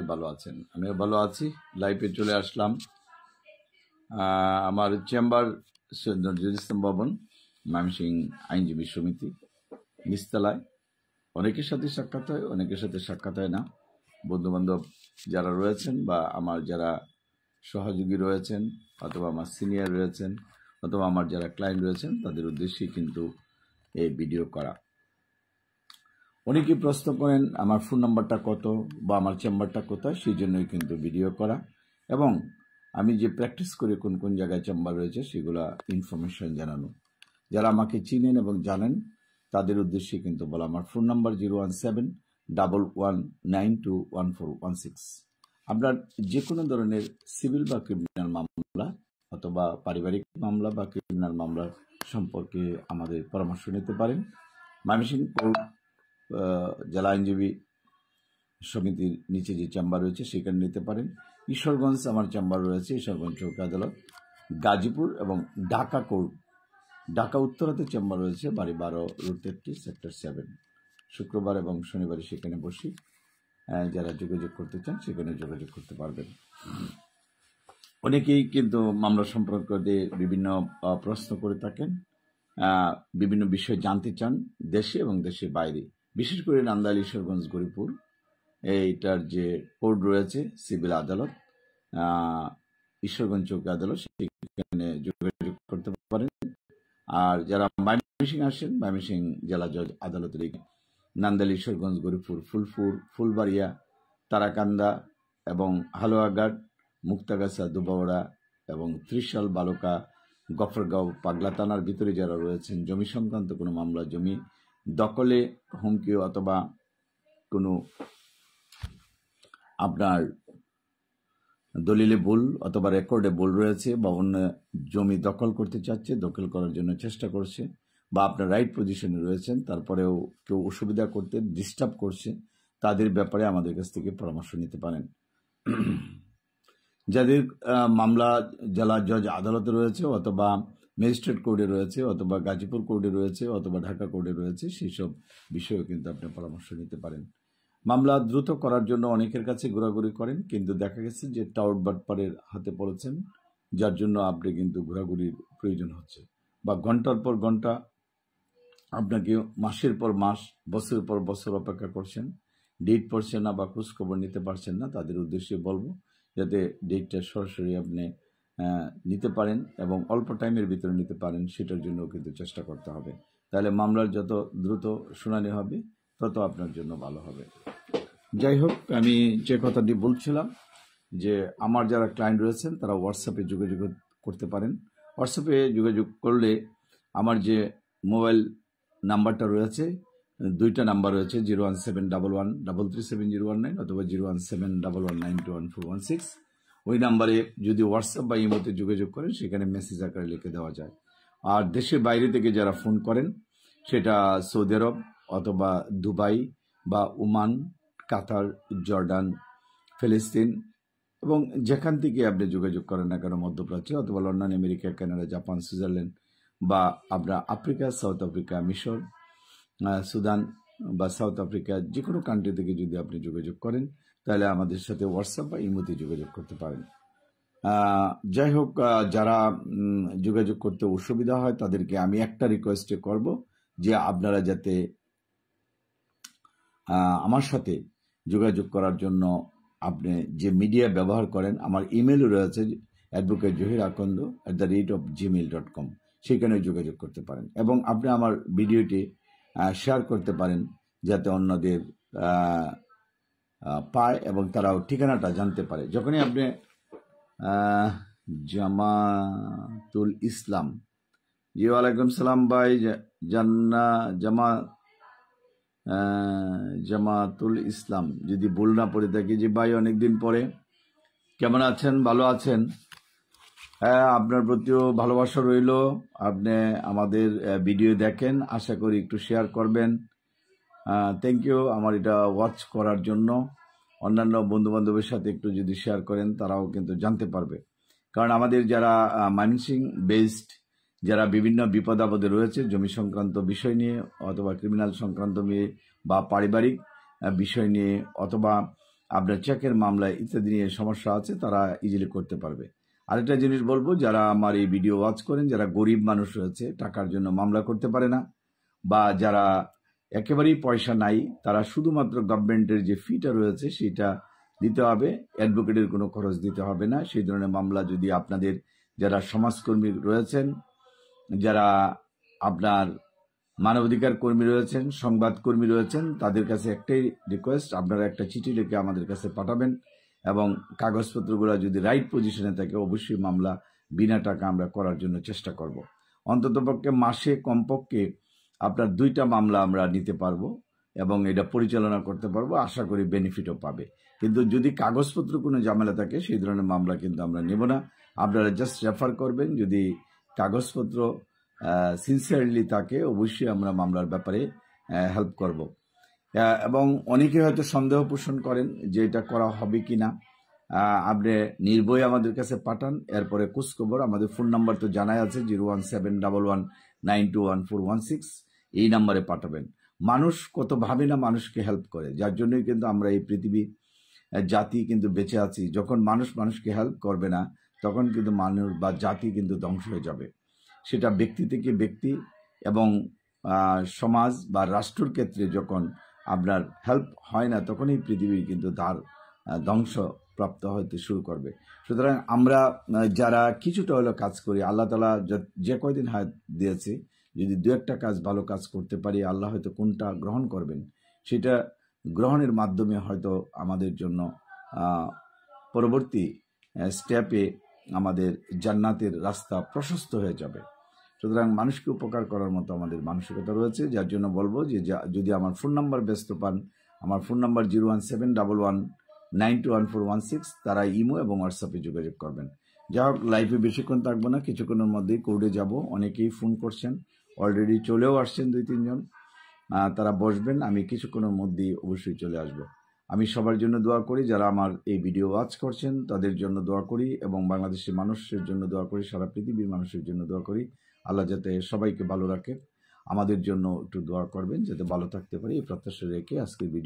ভালো আছেন, আমিও ভালো আছি। লাইভে চলে আসলাম। আমার চেম্বার সৈয়দ নজরুল ইসলাম ভবন, ময়মনসিংহ আইনজীবী সমিতি, নিচতলায়। অনেকের সাথে সাক্ষাৎ হয়, অনেকের সাথে সাক্ষাৎ হয় না। বন্ধু বান্ধব যারা রয়েছেন বা আমার যারা সহযোগী রয়েছেন অথবা আমার সিনিয়র রয়েছেন অথবা আমার যারা ক্লায়েন্ট রয়েছেন তাদের উদ্দেশ্যেই কিন্তু এই ভিডিও করা। অনেকেই প্রশ্ন করেন আমার ফোন নাম্বারটা কত বা আমার চেম্বারটা কোথায়, সেই জন্যই কিন্তু ভিডিও করা এবং আমি যে প্র্যাকটিস করি কোন কোন জায়গায় চেম্বার রয়েছে সেগুলা ইনফরমেশন জানানো। যারা আমাকে চিনেন এবং জানেন তাদের উদ্দেশ্যে কিন্তু বলা। আমার ফোন নাম্বার 01711921416। আপনার যে কোনো ধরনের সিভিল বা ক্রিমিনাল মামলা অথবা পারিবারিক মামলা বা ক্রিমিনাল মামলার সম্পর্কে আমাদের পরামর্শ নিতে পারেন। ময়মনসিংহ কোর্ট জেলা আইনজীবী সমিতির নিচে যে চেম্বার রয়েছে সেখানে নিতে পারেন। ঈশ্বরগঞ্জ আমার চেম্বার রয়েছে, ঈশ্বরগঞ্জ চৌকি আদালত, গাজীপুর এবং ঢাকা কোর্ট, ঢাকা উত্তরাতে চেম্বার রয়েছে, বাড়ি 12 রোড 33 সেক্টর 7। শুক্রবার এবং শনিবারে সেখানে বসি। যারা যোগাযোগ করতে চান সেখানে যোগাযোগ করতে পারবেন। অনেকেই কিন্তু মামলা সম্পর্কে বিভিন্ন প্রশ্ন করে থাকেন, বিভিন্ন বিষয় জানতে চান দেশে এবং দেশের বাইরে। বিশেষ করে নান্দাইল, ঈশ্বরগঞ্জ, গরিপুর এইটার যে কোর্ট রয়েছে সিভিল আদালত, ঈশ্বরগঞ্জ চৌকি আদালত, সেখানে যোগাযোগ করতে পারেন। আর যারা ময়মনসিংহ আসেন, ময়মনসিংহ জেলা জজ আদালতের নান্দাইল, ঈশ্বরগঞ্জ, গরিপুর, ফুলপুর, ফুলবাড়িয়া, তারাকান্দা এবং হালুয়াঘাট, মুক্তাগাছা, দুবাওড়া এবং ত্রিশাল, বালুকা, গফরগাঁও, পাগলা থানার ভিতরে যারা রয়েছেন, জমি সংক্রান্ত কোনো মামলা, জমি দখলে হুমকি অথবা কোনো আপনার দলিলে ভুল অথবা রেকর্ডে ভুল রয়েছে বা অন্য জমি দখল করতে চাচ্ছে, দখল করার জন্য চেষ্টা করছে বা আপনার রাইট পজিশনে রয়েছেন তারপরেও কেউ অসুবিধা করতে ডিস্টার্ব করছে, তাদের ব্যাপারে আমাদের কাছ থেকে পরামর্শ নিতে পারেন। যাদের মামলা জেলা জজ আদালতে রয়েছে অথবা ম্যাজিস্ট্রেট কোর্টে রয়েছে অথবা গাজীপুর কোর্টে রয়েছে অথবা ঢাকা কোর্টে রয়েছে, সেই সব বিষয়েও কিন্তু আপনি পরামর্শ নিতে পারেন। মামলা দ্রুত করার জন্য অনেকের কাছে ঘোরাঘুরি করেন, কিন্তু দেখা গেছে যে টাউট বাটপারের হাতে পড়েছেন, যার জন্য আপনি কিন্তু ঘোরাঘুরির প্রয়োজন হচ্ছে বা ঘন্টার পর ঘন্টা আপনাকে মাসের পর মাস, বছরের পর বছর অপেক্ষা করছেন, ডেট পড়ছেন না বা খোঁজখবর নিতে পারছেন না। তাদের উদ্দেশ্যে বলবো যাতে ডেটটা সরাসরি আপনি নিতে পারেন এবং অল্প টাইমের ভিতরে নিতে পারেন, সেটার জন্য কিন্তু চেষ্টা করতে হবে। তাহলে মামলার যত দ্রুত শুনানি হবে তত আপনার জন্য ভালো হবে। যাই হোক, আমি যে কথাটি বলছিলাম যে আমার যারা ক্লায়েন্ট রয়েছেন তারা হোয়াটসঅ্যাপে যোগাযোগ করতে পারেন। হোয়াটসঅ্যাপে যোগাযোগ করলে আমার যে মোবাইল নাম্বারটা রয়েছে, দুইটা নাম্বার রয়েছে, 01711337019 অথবা 01711921416। ওই নাম্বারে যদি হোয়াটসঅ্যাপ বা ইমোতে যোগাযোগ করেন সেখানে মেসেজ আকারে লিখে দেওয়া যায়। আর দেশের বাইরে থেকে যারা ফোন করেন সেটা সৌদি আরব অথবা দুবাই বা ওমান, কাতার, জর্ডান, ফিলিস্তিন এবং যেখান থেকে আপনি যোগাযোগ করেন না কেন, মধ্যপ্রাচ্য অথবা London, America, Canada, Japan, Switzerland বা আপনার আফ্রিকা, সাউথ আফ্রিকা, মিশর, সুদান বা সাউথ আফ্রিকা, যে কোনো কান্ট্রি থেকে যদি আপনি যোগাযোগ করেন তাহলে আমাদের সাথে হোয়াটসঅ্যাপ বা ইমোতে যোগাযোগ করতে পারেন। যাই হোক, যারা যোগাযোগ করতে অসুবিধা হয় তাদেরকে আমি একটা রিকোয়েস্টে করব যে আপনারা যাতে আমার সাথে যোগাযোগ করার জন্য আপনি যে মিডিয়া ব্যবহার করেন, আমার ইমেলও রয়েছে advocate@johir-akondo@gmail.com, সেখানে যোগাযোগ করতে পারেন এবং আপনি আমার ভিডিওটি শেয়ার করতে পারেন যাতে অন্যদের পায় এবং তারাও ঠিকানাটা জানতে পারে। যখনই আপনি জামাতুল ইসলাম, জি ওয়ালাইকুম সালাম ভাই, জামাতুল ইসলাম, যদি ভুল না পড়ে থাকি, যে ভাই অনেকদিন পরে, কেমন আছেন? ভালো আছেন? হ্যাঁ, আপনার প্রতিও ভালোবাসা রইল। আপনি আমাদের ভিডিও দেখেন, আশা করি একটু শেয়ার করবেন। থ্যাংক ইউ আমার এটা ওয়াচ করার জন্য। অন্যান্য বন্ধু বান্ধবের সাথে একটু যদি শেয়ার করেন তারাও কিন্তু জানতে পারবে, কারণ আমাদের যারা ময়মনসিংহ বেসড, যারা বিভিন্ন বিপদ আপদে রয়েছে জমি সংক্রান্ত বিষয় নিয়ে অথবা ক্রিমিনাল সংক্রান্ত নিয়ে বা পারিবারিক বিষয় নিয়ে অথবা আপনার চেকের মামলা ইত্যাদি নিয়ে সমস্যা আছে, তারা ইজিলি করতে পারবে। আরেকটা জিনিস বলবো, যারা আমার এই ভিডিও ওয়াচ করেন, যারা গরিব মানুষ রয়েছে, টাকার জন্য মামলা করতে পারে না, বা যারা একেবারেই পয়সা নাই, তারা শুধুমাত্র গভর্নমেন্টের যে ফিটা রয়েছে সেটা দিতে হবে, অ্যাডভোকেটের কোনো খরচ দিতে হবে না। সেই ধরনের মামলা যদি আপনাদের যারা সমাজকর্মী রয়েছেন, যারা আপনার মানবাধিকার কর্মী রয়েছেন, সংবাদকর্মী রয়েছেন, তাদের কাছে একটাই রিকোয়েস্ট, আপনারা একটা চিঠি লিখে আমাদের কাছে পাঠাবেন এবং কাগজপত্রগুলো যদি রাইট পজিশনে থাকে অবশ্যই মামলা বিনা টাকা আমরা করার জন্য চেষ্টা করব। অন্ততপক্ষে মাসে কমপক্ষে আপনার 2টা মামলা আমরা নিতে পারবো এবং এটা পরিচালনা করতে পারবো, আশা করি বেনিফিটও পাবে। কিন্তু যদি কাগজপত্র কোনো ঝামেলা থাকে সেই ধরনের মামলা কিন্তু আমরা নেব না। আপনারা জাস্ট রেফার করবেন, যদি কাগজপত্র সিনসিয়ারলি থাকে অবশ্যই আমরা মামলার ব্যাপারে হেল্প করব। এবং অনেকে হয়তো সন্দেহ পোষণ করেন যে এটা করা হবে কি না, আপনি নির্ভয়ে আমাদের কাছে পাঠান, এরপরে খোঁজখবর। আমাদের ফোন নাম্বার তো জানাই আছে, 01711921416, এই নাম্বারে পাঠাবেন। মানুষ কত ভাবে না মানুষকে হেল্প করে, যার জন্যই কিন্তু আমরা এই পৃথিবী জাতি কিন্তু বেঁচে আছি। যখন মানুষ মানুষকে হেল্প করবে না তখন কিন্তু মানুষ বা জাতি কিন্তু ধ্বংস হয়ে যাবে। সেটা ব্যক্তি থেকে ব্যক্তি এবং সমাজ বা রাষ্ট্রের ক্ষেত্রে যখন আপনার হেল্প হয় না তখনই পৃথিবী কিন্তু তার ধ্বংসপ্রাপ্ত হতে শুরু করবে। সুতরাং আমরা যারা কিছুটা হলেও কাজ করি, আল্লাহ তাআলা যে কয়দিন হায়াত দিয়েছে, যদি 2-1টা কাজ ভালো কাজ করতে পারি, আল্লাহ হয়তো কোনটা গ্রহণ করবেন সেটা গ্রহণের মাধ্যমে হয়তো আমাদের জন্য পরবর্তী স্টেপে আমাদের জান্নাতের রাস্তা প্রশস্ত হয়ে যাবে। সুতরাং মানুষকে উপকার করার মতো আমাদের মানসিকতা রয়েছে, যার জন্য বলবো যে যদি আমার ফোন নাম্বার ব্যস্ত পান, আমার ফোন নাম্বার 01711921416, তারা ইমো এবং হোয়াটসঅ্যাপে যোগাযোগ করবেন। যাই হোক, লাইভে বেশিক্ষণ থাকবো না, কিছুক্ষণের মধ্যেই কোর্টে যাব। অনেকেই ফোন করছেন, অলরেডি চলেও আসছেন 2-3 জন, তারা বসবেন, আমি কিছুক্ষণের মধ্যেই অবশ্যই চলে আসব। আমি সবার জন্য দোয়া করি, যারা আমার এই ভিডিও ওয়াচ করছেন তাদের জন্য দোয়া করি, এবং বাংলাদেশের মানুষের জন্য দোয়া করি, সারা পৃথিবীর মানুষের জন্য দোয়া করি। আল্লাহ যাতে সবাইকে ভালো রাখে, আমাদের জন্য একটু দোয়া করবেন যাতে ভালো থাকতে পারি, এই প্রত্যাশা রেখে আজকের ভিডিও